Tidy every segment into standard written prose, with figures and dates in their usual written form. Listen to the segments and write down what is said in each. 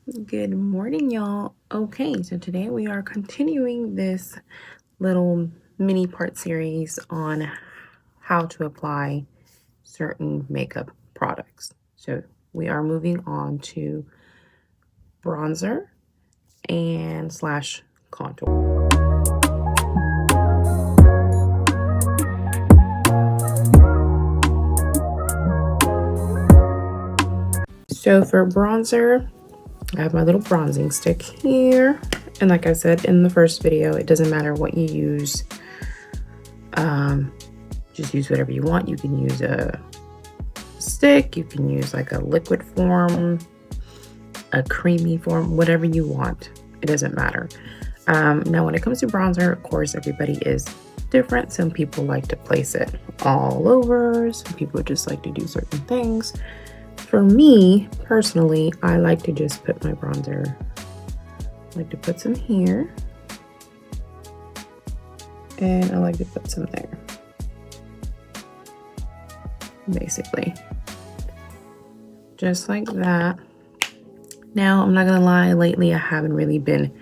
Good morning, y'all. Okay, so today we are continuing this little mini part series on how to apply certain makeup products. So we are moving on to bronzer and slash contour. So for bronzer, I have my little bronzing stick here. And like I said in the first video, it doesn't matter what you use. Just use whatever you want. You can use a stick, you can use like a liquid form, a creamy form, whatever you want. It doesn't matter. Now, when it comes to bronzer, of course, everybody is different. Some people like to place it all over. Some people just like to do certain things. For me, personally, I like to just put my bronzer, I like to put some here. And I like to put some there. Basically. Just like that. Now, I'm not gonna lie, lately I haven't really been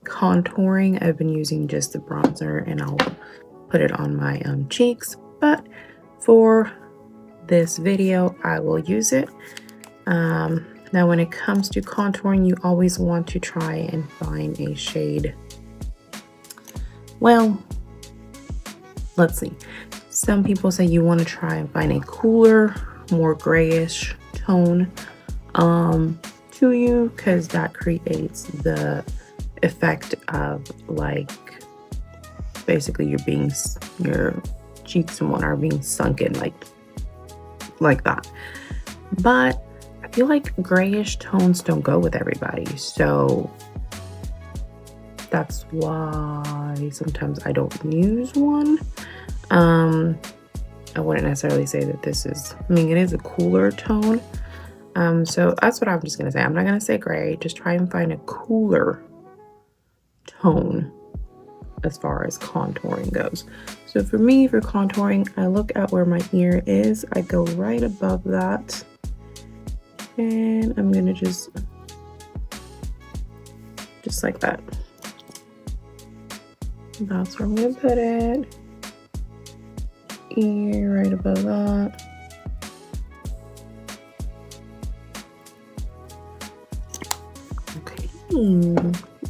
contouring. I've been using just the bronzer and I'll put it on my cheeks, but for this video I will use it. Now when it comes to contouring, you always want to try and find a shade. Well, let's see. Some people say you want to try and find a cooler, more grayish tone to you, because that creates the effect of like basically your cheeks and one are being sunken like that. But I feel like grayish tones don't go with everybody, so that's why sometimes I don't use one. I wouldn't necessarily say that this is, I mean, it is a cooler tone. So that's what I'm just gonna say. I'm not gonna say gray, just try and find a cooler tone as far as contouring goes. So for me, for contouring, I look at where my ear is. I go right above that. And I'm gonna just like that. That's where I'm gonna put it. Ear right above that.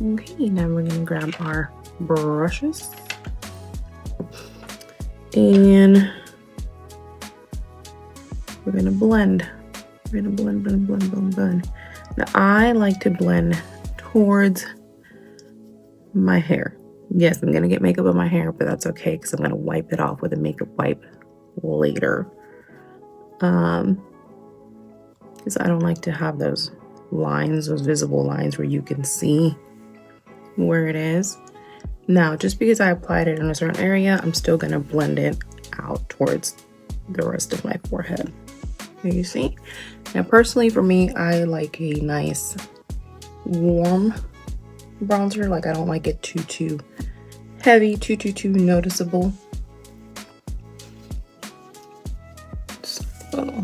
Okay, now we're gonna grab our brushes and we're gonna blend. We're gonna blend. Now I like to blend towards my hair. Yes, I'm gonna get makeup on my hair, but that's okay because I'm gonna wipe it off with a makeup wipe later. Because I don't like to have those lines, those visible lines where you can see where it is. Now, just because I applied it in a certain area, I'm still gonna blend it out towards the rest of my forehead. You see? Now, personally, for me, I like a nice warm bronzer. Like, I don't like it too heavy, too noticeable. So,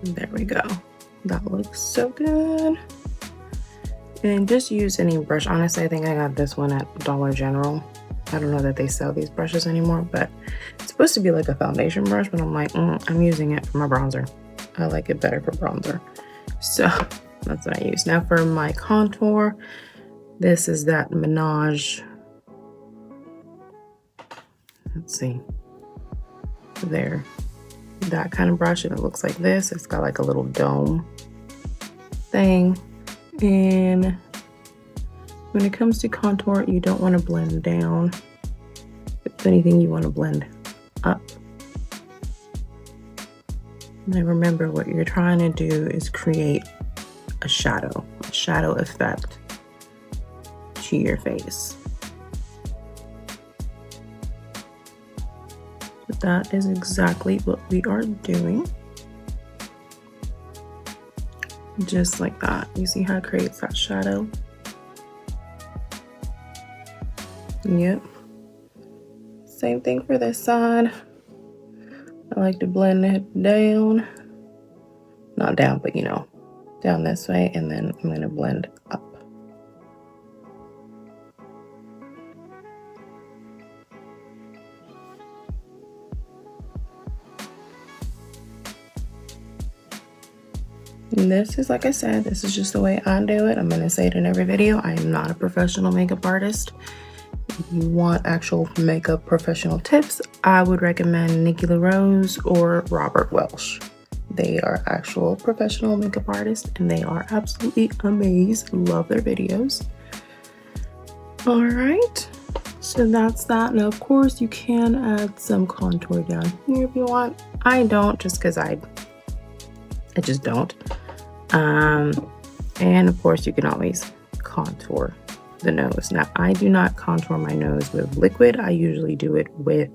there we go. That looks so good. And just use any brush. Honestly, I think I got this one at Dollar General. I don't know that they sell these brushes anymore, but it's supposed to be like a foundation brush, but I'm like, I'm using it for my bronzer. I like it better for bronzer. So that's what I use. Now for my contour, this is that Menage. Let's see. There. That kind of brush, and it looks like this. It's got like a little dome thing. And when it comes to contour, you don't want to blend down. If anything, you want to blend up. And remember, what you're trying to do is create a shadow effect to your face. But that is exactly what we are doing. Just like that. You see how it creates that shadow? Yep. Same thing for this side. I like to blend it down. Not down, but you know, down this way, and then I'm going to blend up. And this is, like I said, this is just the way I do it. I'm going to say it in every video. I am not a professional makeup artist. If you want actual makeup professional tips, I would recommend Nikki LaRose or Robert Welsh. They are actual professional makeup artists and they are absolutely amazing. Love their videos. All right, so that's that. Now, of course, you can add some contour down here if you want. I don't, just because I just don't. And of course, you can always contour the nose. Now, I do not contour my nose with liquid. I usually do it with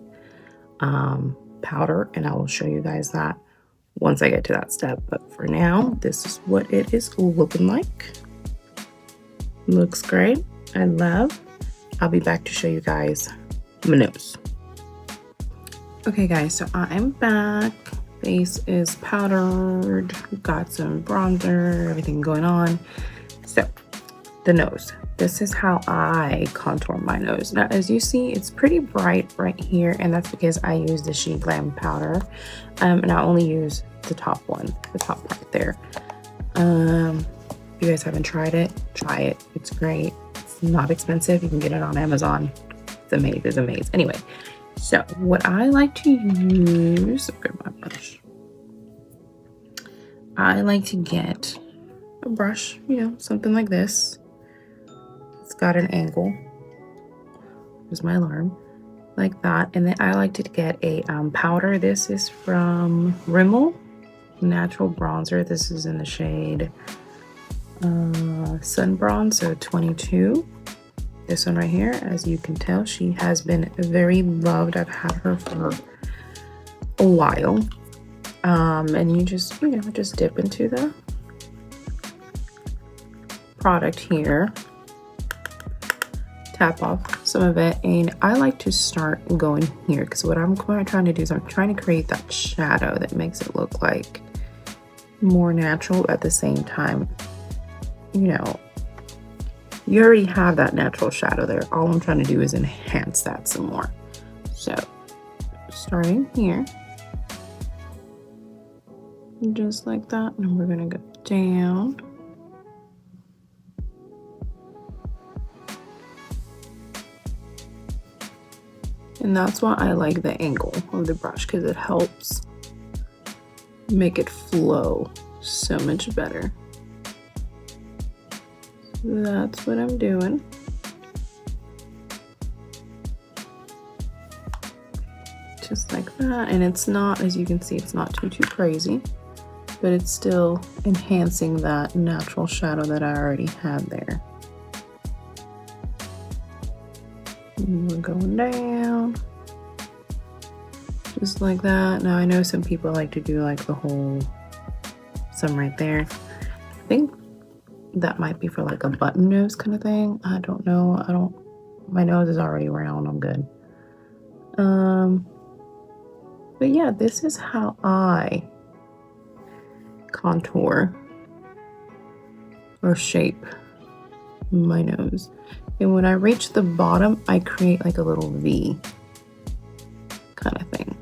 powder, and I will show you guys that once I get to that step. But for now, this is what it is looking like. Looks great. I love. I'll be back to show you guys my nose. Okay, guys, so I'm back. Face is powdered, got some bronzer, everything going on. So the nose, this is how I contour my nose. Now, as you see, it's pretty bright right here, and that's because I use the She Glam powder, and I only use the top one, the top part there. If you guys haven't tried it, try it. It's great. It's not expensive. You can get it on Amazon. It's amazing. It's amazing. Anyway, so what I like to use, grab my brush. I like to get a brush, you know, something like this. It's got an angle. There's my alarm, like that. And then I like to get a powder. This is from Rimmel Natural Bronzer. This is in the shade Sun Bronze, so 22. This one right here, as you can tell, she has been very loved. I've had her for a while. And you just, you know, just dip into the product here, tap off some of it, and I like to start going here because what I'm trying to do is I'm trying to create that shadow that makes it look like more natural at the same time. You know, you already have that natural shadow there. All I'm trying to do is enhance that some more. So starting here, just like that, and we're gonna go down. And that's why I like the angle of the brush, because it helps make it flow so much better. So that's what I'm doing. Just like that. And it's not, as you can see, it's not too crazy, but it's still enhancing that natural shadow that I already had there. And we're going down. Just like that. Now I know some people like to do like the whole, some right there. I think that might be for like a button nose kind of thing. I don't know. My nose is already round. I'm good. But yeah, this is how I contour or shape my nose. And when I reach the bottom, I create like a little V kind of thing.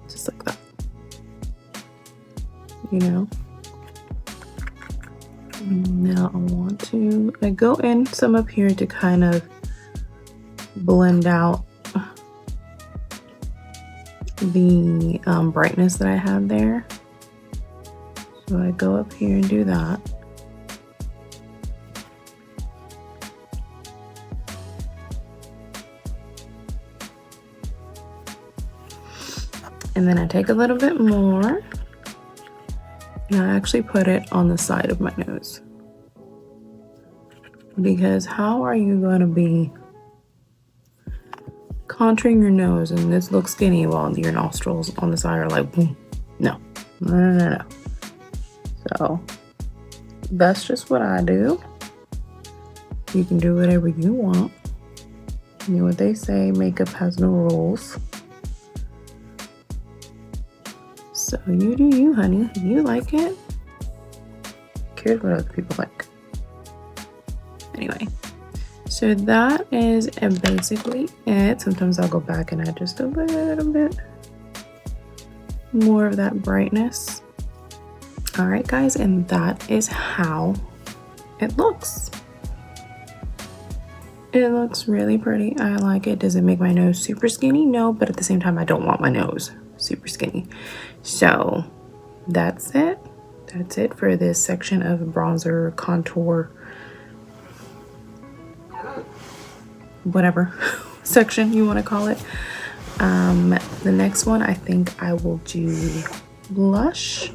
Just like that. You know? Now I go in some up here to kind of blend out the brightness that I had there. So I go up here and do that. And then I take a little bit more and I actually put it on the side of my nose. Because how are you going to be contouring your nose and this looks skinny while your nostrils on the side are like, boom. No. So that's just what I do. You can do whatever you want. You know what they say, makeup has no rules. So you do you, honey. If you like it, curious what other people like. Anyway, so that is basically it. Sometimes I'll go back and add just a little bit more of that brightness. All right, guys, and that is how it looks. It looks really pretty. I like it. Does it make my nose super skinny? No, but at the same time, I don't want my nose super skinny. So that's it. That's it for this section of bronzer, contour, whatever section you want to call it. The next one, I think I will do blush.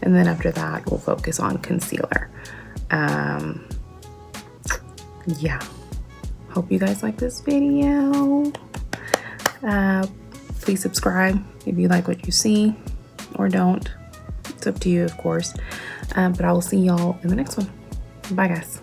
And then after that, we'll focus on concealer. Yeah. Hope you guys like this video. Please subscribe if you like what you see, or don't. It's up to you, of course. But I will see y'all in the next one. Bye, guys.